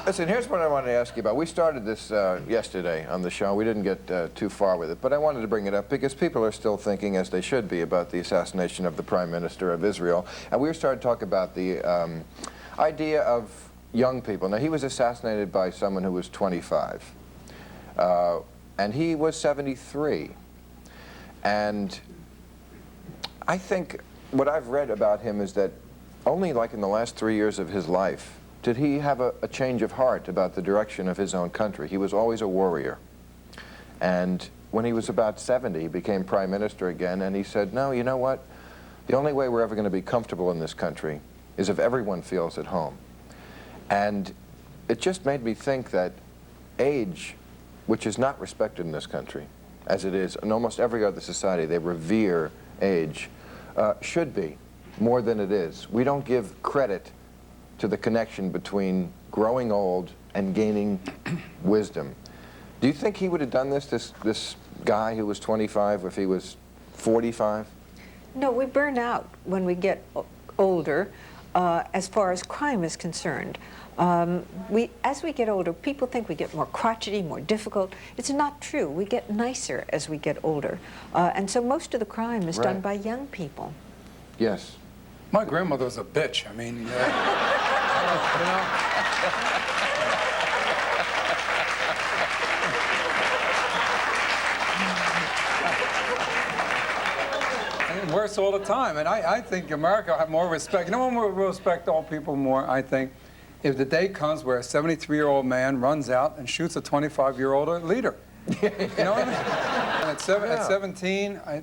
Listen, here's what I wanted to ask you about. We started this yesterday on the show. We didn't get too far with it, but I wanted to bring it up because people are still thinking, as they should be, about the assassination of the Prime Minister of Israel. And we were starting to talk about the idea of young people. Now, he was assassinated by someone who was 25, and he was 73. And I think what I've read about him is that only like in the last 3 years of his life did he have a change of heart about the direction of his own country. He was always a warrior. And when he was about 70, he became prime minister again, and he said, no, you know what? The only way we're ever going to be comfortable in this country is if everyone feels at home. And it just made me think that age, which is not respected in this country, as it is in almost every other society, they revere age, should be more than it is. We don't give credit to the connection between growing old and gaining wisdom. Do you think he would have done this guy who was 25 if he was 45? No, we burn out when we get older as far as crime is concerned. As we get older, people think we get more crotchety, more difficult. It's not true. We get nicer as we get older. And so most of the crime is done by young people. Yes. My grandmother was a bitch. I mean, you know. Worse all the time, and I think America will have more respect. No one will respect all people more, I think, if the day comes where a 73-year-old man runs out and shoots a 25-year-old leader. You know what I mean? And at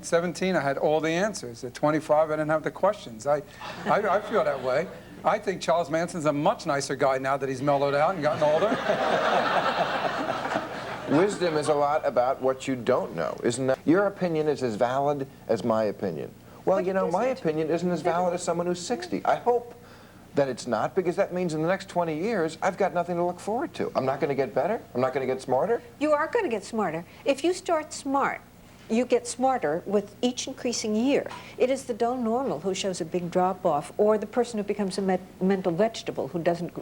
17, I had all the answers. At 25, I didn't have the questions. I feel that way. I think Charles Manson's a much nicer guy now that he's mellowed out and gotten older. Wisdom is a lot about what you don't know, isn't that? Your opinion is as valid as my opinion. Well, you know, my opinion isn't as valid as someone who's 60. I hope that it's not, because that means in the next 20 years, I've got nothing to look forward to. I'm not going to get better. I'm not going to get smarter. You are going to get smarter. If you start smart, you get smarter with each increasing year. It is the dull normal who shows a big drop-off, or the person who becomes a mental vegetable, who doesn't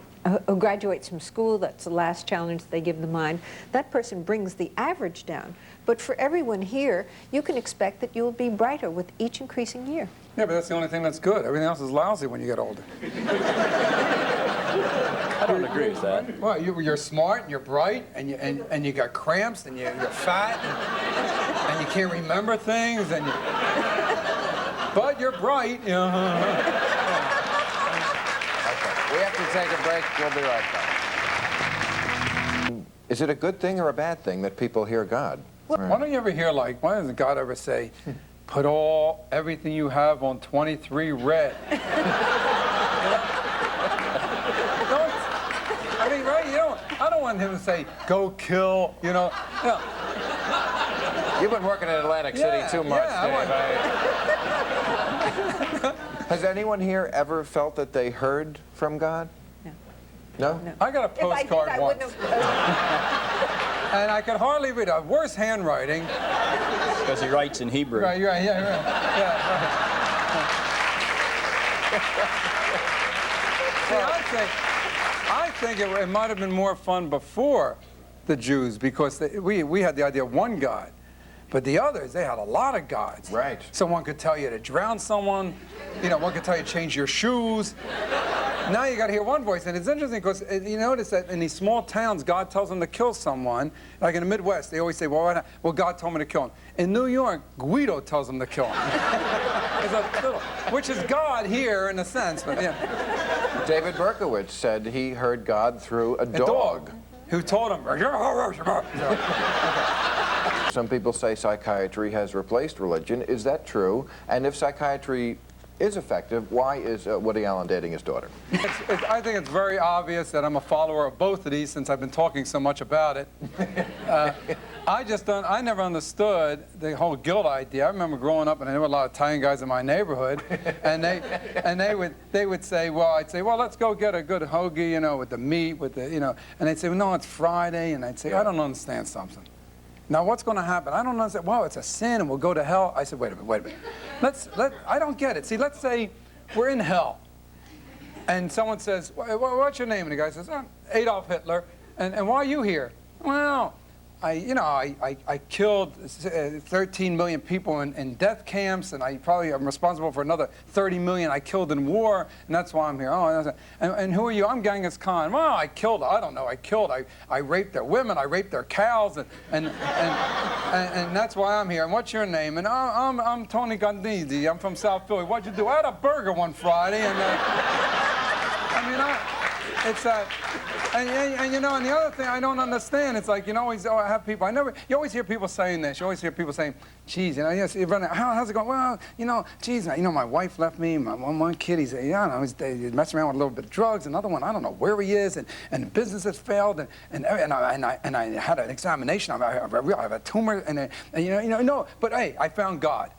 who graduates from school. That's the last challenge they give the mind. That person brings the average down. But for everyone here, you can expect that you'll be brighter with each increasing year. Yeah, but that's the only thing that's good. Everything else is lousy when you get older. I don't agree with that. Well, you're smart, and you're bright, and you got cramps, and you're fat, and you can't remember things, but you're bright. You know. Okay. We have to take a break. We'll be right back. Is it a good thing or a bad thing that people hear God? Why don't you ever hear, like, why doesn't God ever say, put everything you have on 23 red? I mean, right? I don't want him to say, go kill, you know. No. You've been working in Atlantic City too much, Dave. Has anyone here ever felt that they heard from God? No? No? I got a postcard if I did, once. And I could hardly read it. Worse handwriting. Because he writes in Hebrew. Right, yeah, right. See, I think it might have been more fun before the Jews, because we had the idea of one God. But the others, they had a lot of gods. Right. Someone could tell you to drown someone. You know, one could tell you to change your shoes. Now you got to hear one voice, and it's interesting because you notice that in these small towns, God tells them to kill someone. Like in the Midwest, they always say, well, why not? Well, God told me to kill him. In New York, Guido tells them to kill him. Which is God here in a sense, but yeah. David Berkowitz said he heard God through a dog. Who told him. Some people say psychiatry has replaced religion. Is that true? And if psychiatry is effective, why is Woody Allen dating his daughter? I think it's very obvious that I'm a follower of both of these since I've been talking so much about it. I never understood the whole guilt idea. I remember growing up, and I knew a lot of Italian guys in my neighborhood, and they would say, well, I'd say, well, let's go get a good hoagie, you know, with the meat, with the, you know, and they'd say, well, no, it's Friday, and I'd say, I don't understand something. Now, what's going to happen? I don't understand. Well, it's a sin, and we'll go to hell. I said, wait a minute. I don't get it. See, let's say we're in hell, and someone says, what's your name? And the guy says, Adolf Hitler. And why are you here? Well, I killed 13 million people in death camps, and I probably am responsible for another 30 million I killed in war, and that's why I'm here. Oh, and who are you? I'm Genghis Khan. Well, I killed, I don't know, I raped their women, I raped their cows, and that's why I'm here. And what's your name? And I'm Tony Gandhizi. I'm from South Philly. What'd you do? I had a burger one Friday, and it's that. And you know, and the other thing I don't understand, it's like, you know, I have people, you always hear people saying this, you always hear people saying, geez, you know, yes, how's it going? Well, you know, geez, you know, my wife left me, one kid, he's messing around with a little bit of drugs, another one, I don't know where he is, and the business has failed, and I had an examination, I have a tumor, and but hey, I found God.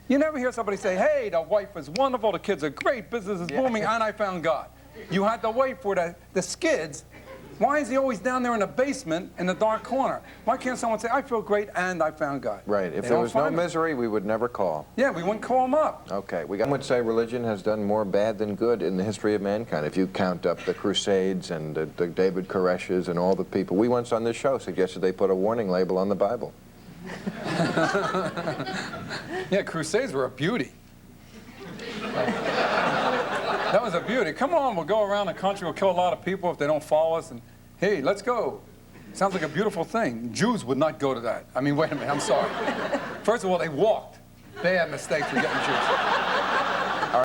You never hear somebody say, hey, the wife is wonderful, the kids are great, business is booming, and I found God. You had to wait for the skids. Why is he always down there in the basement in the dark corner? Why can't someone say, I feel great and I found God? Right. If there was no misery, we would never call. Yeah, we wouldn't call him up. Okay. I would say religion has done more bad than good in the history of mankind. If you count up the Crusades and the David Koreshes and all the people. We once on this show suggested they put a warning label on the Bible. Yeah, Crusades were a beauty. That was a beauty. Come on, we'll go around the country, we'll kill a lot of people if they don't follow us, and hey, let's go. Sounds like a beautiful thing. Jews would not go to that. I mean, wait a minute, I'm sorry. First of all, they walked. Bad mistake for getting Jews.